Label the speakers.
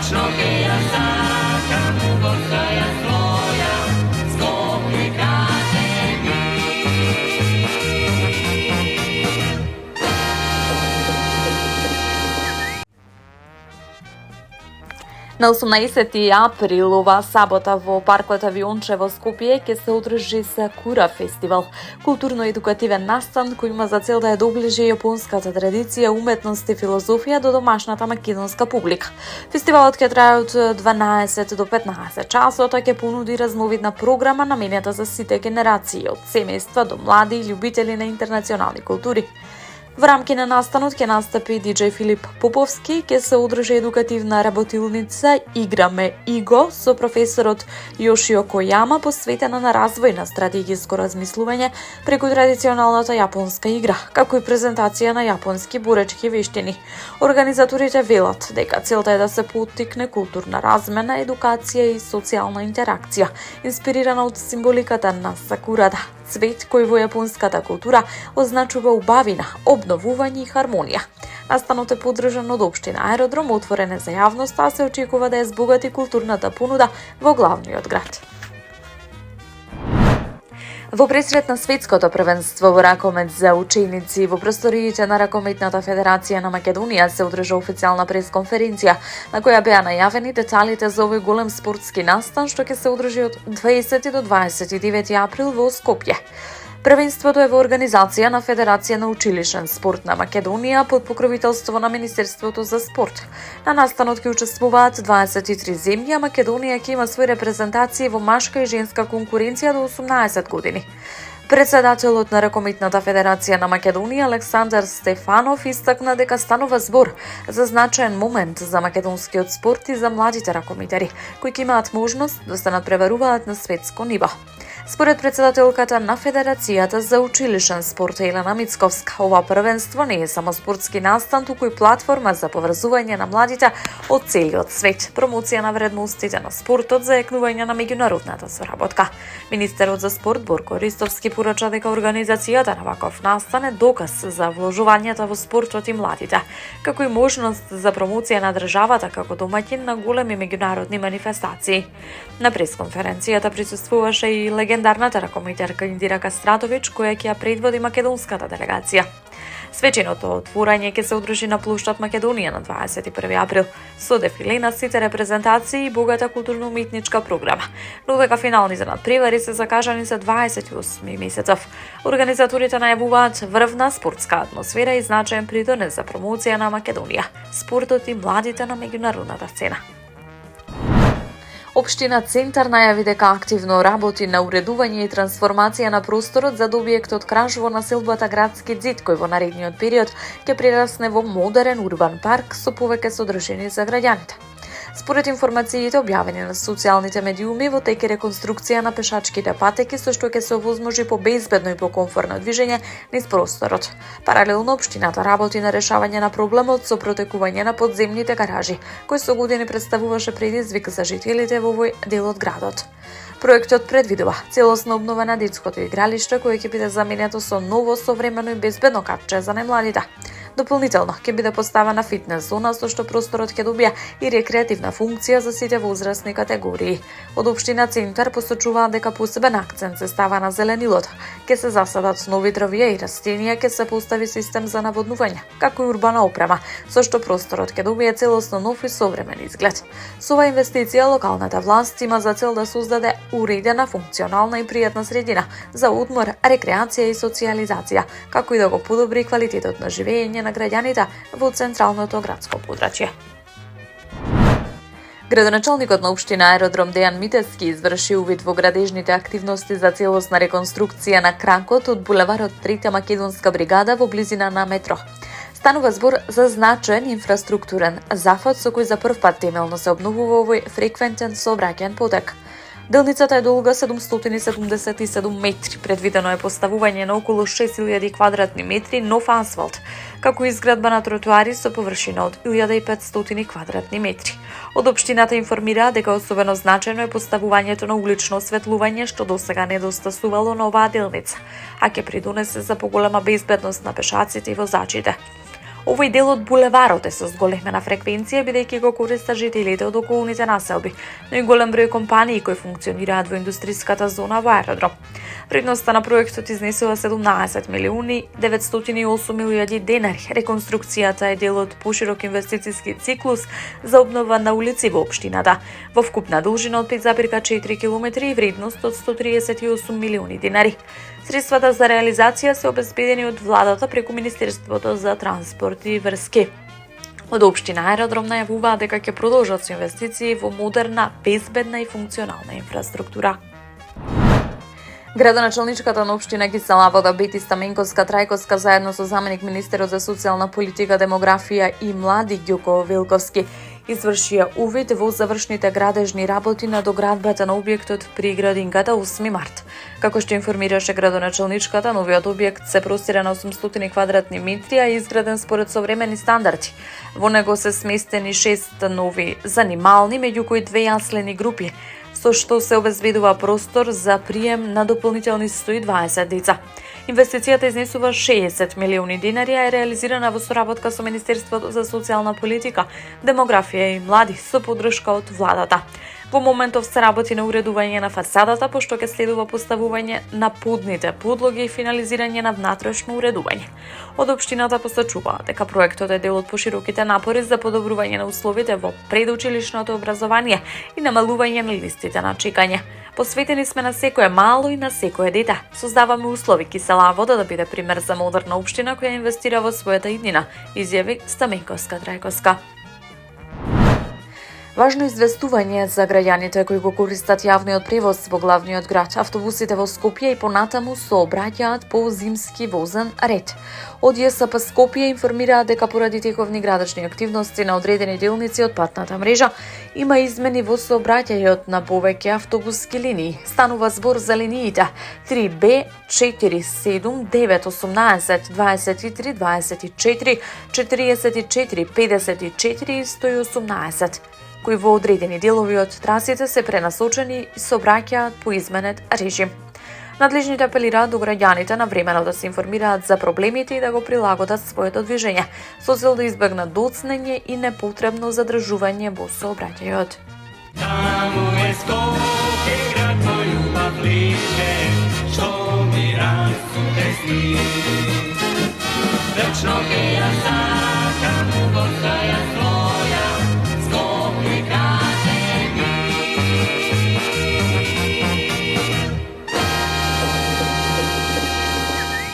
Speaker 1: Tačno ke ja sakam, postaja svoja, skopi kaže mi.
Speaker 2: На 18 април ова сабота во паркот Авионче во Скопје ќе се одржи Сакура фестивал, културно-едукативен настан кој има за цел да ја доближи јапонската традиција, уметност и филозофија до домашната македонска публика. Фестивалот ќе трае од 12 до 15 часот, а ќе понуди разновидна програма наменета за сите генерации, од семејства до млади и љубители на интернационални култури. Во рамки на настанот ќе настапи диџеј Филип Поповски, ќе се одржи едукативна работилница Играме Иго со професорот Јошио Којама, посветена на развој на стратегиско размислување преку традиционалната јапонска игра, како и презентација на јапонски боречки вештини. Организаторите велат дека целта е да се поттикне културна размена, едукација и социјална интеракција, инспирирана од символиката на сакурата, цвет кој во јапонската култура означува убавина, обновување и хармонија. Настанот е поддржан од општина Аеродром, отворен е за јавноста, а се очекува да ја збогати културната понуда во главниот град. Во пресрет на светското првенство во ракомет за ученици во просториите на Ракометната федерација на Македонија се одржа официјална пресконференција на која беа најавени деталите за овој голем спортски настан што ќе се одржи од 20 до 29 април во Скопје. Првенството е во организација на Федерација на училишен спорт на Македонија под покровителство на Министерството за спорт. На настанот ќе учествуваат 23 земји, а Македонија ќе има свои репрезентации во машка и женска конкуренција до 18 години. Председателот на Ракометната федерација на Македонија Александар Стефанов истакна дека станува збор за значаен момент за македонскиот спорт и за младите ракометари, кои ќе имаат можност да се надпреваруваат на светско ниво. Според председателката на Федерацијата за училишен спорт Елена Мицковска, ова првенство не е само спортски настан, туку и платформа за поврзување на младите од целиот свет, промоција на вредностите на спортот, заекнување на меѓународната соработка. Министерот за спорт Борко Ристовски порача дека организацијата на ваков настан е доказ за вложувањата во спортот и младите, како и можност за промоција на државата како домаќин на големи меѓународни манифестации. На пресконференцијата присуствуваше и легендарната ракометарка Индира Кастратович, која ќе ја предводи македонската делегација. Свеченото отворање ќе се одржи на плоштад Македонија на 21 април со дефиле на сите репрезентации и богата културно-уметничка програма, но дека финалните надпревари се закажани за 28 месецов. Организаторите најавуваат врвна спортска атмосфера и значаен придонес за промоција на Македонија, спортот и младите на меѓународната сцена. Општина Центар најави дека активно работи на уредување и трансформација на просторот за објектот Краш во населбата Градски ѕид, кој во наредниот период ќе прерасне во модерен урбан парк со повеќе содржини за граѓаните. Според информациите објавени на социјалните медиуми, во тек е реконструкција на пешачките патеки со што ќе се овозможи побезбедно и покомфортно движење низ просторот. Паралелно општината работи на решавање на проблемот со протекување на подземните гаражи, кој со години представуваше предизвик за жителите во овој дел од градот. Проектот предвидува целосно обнова на детското игралиште кое ќе биде заменето со ново, современо и безбедно катче за најмладите. Дополнително ќе биде поставена фитнес зона со што просторот ќе добија и рекреативна функција за сите возрастни категории. Од општина Центар посочуваат дека посебен акцент се става на зеленилото. Ќе се засадат нови дрвја и растенија, ќе се постави систем за наводнување, како и урбана опрема, со што просторот ќе добие целосно нов и современ изглед. Со оваа инвестиција локалната власт има за цел да создаде уредена, функционална и пријатна средина за одмор, рекреација и социјализација, како и да го подобри квалитетот на живење на граѓаните во централното градско подрачје. Градоначалникот на општина Аеродром Дејан Митевски изврши увид во градежните активности за целосна реконструкција на кракот од булеварот 3 Македонска бригада во близина на метро. Станува збор за значаен инфраструктурен зафат со кој за прв пат темелно се обновува овој фреквентен сообраќаен потек. Делницата е долга 777 метри. Предвидено е поставување на околу 6000 квадратни метри нов асфалт, како и изградба на тротоари со површина од 1500 квадратни метри. Од општината информира дека особено значајно е поставувањето на улично осветлување, што досега недостасувало на оваа делница, а ќе придонесе за поголема безбедност на пешаците и возачите. Овој дел од булеварот е со зголемена фреквенција бидејќи го користат жителите од околните населби, но и голем број компании кои функционираат во индустриската зона во аеродром. Вредноста на проектот изнесува 17 милиони 908 милијади денари. Реконструкцијата е дел од поширок инвестициски циклус за обнова на улици во општината, во вкупна должина од 5,4 километри и вредност од 138 милиони денари. Средствата за реализација се обезбедени од владата преку Министерството за транспорт и врски. Од општина Аеродром најавуваат дека ќе продолжат со инвестиции во модерна, безбедна и функционална инфраструктура. Градоначалничката на општина Киселавода Бети Стаменковска Трајковска заедно со заменик министерот за социјална политика, демографија и млади Ѓуко Велковски извршија увид во завршните градежни работи на доградбата на објектот при градинката 8 март. Како што информираше градоначалничката, новиот објект се простира на 800 квадратни метри, а изграден според современи стандарди. Во него се сместени 6 нови занимални, меѓу кои 2 јаслени групи, со што се обезбедува простор за прием на дополнителни 120 деца. Инвестицијата изнесува 60 милиони денари, а е реализирана во соработка со Министерството за социјална политика, демографија и млади со поддршка од владата. Во моментов се работи на уредување на фасадата, пошто ќе следува поставување на подните подлоги и финализирање на внатрешно уредување. Од општината посочуваат дека проектот е дел од пошироките напори за подобрување на условите во предучилишното образование и намалување на листите на чекање. Посветени сме на секое мало и на секое дете. Создаваме услови Киселавода да биде пример за модерна општина која инвестира во својата иднина, изјави Стаменковска Трајковска. Важно известување за граѓаните кои го користат јавниот превоз во главниот град. Автобусите во Скопје и понатаму сообраќаат по зимски возен ред. Од ЈСП Скопје информираат дека поради тековни градачни активности на одредени делници од патната мрежа има измени во сообраќајот на повеќе автобуски линии. Станува збор за линиите 3Б, 4, 7, 9, 18, 23, 24, 44, 54 и 118. Кои во одредени делови од трасите се пренасочени и сообраќаат по изменет режим. Надлежните апелираат до граѓаните навремено да се информираат за проблемите и да го прилагодат своето движење, со цел да избегнат доцнење и непотребно задржување во сообраќајот.
Speaker 1: Таму е Скопје, град мој љубав лише, што ми расуте сни. Вечно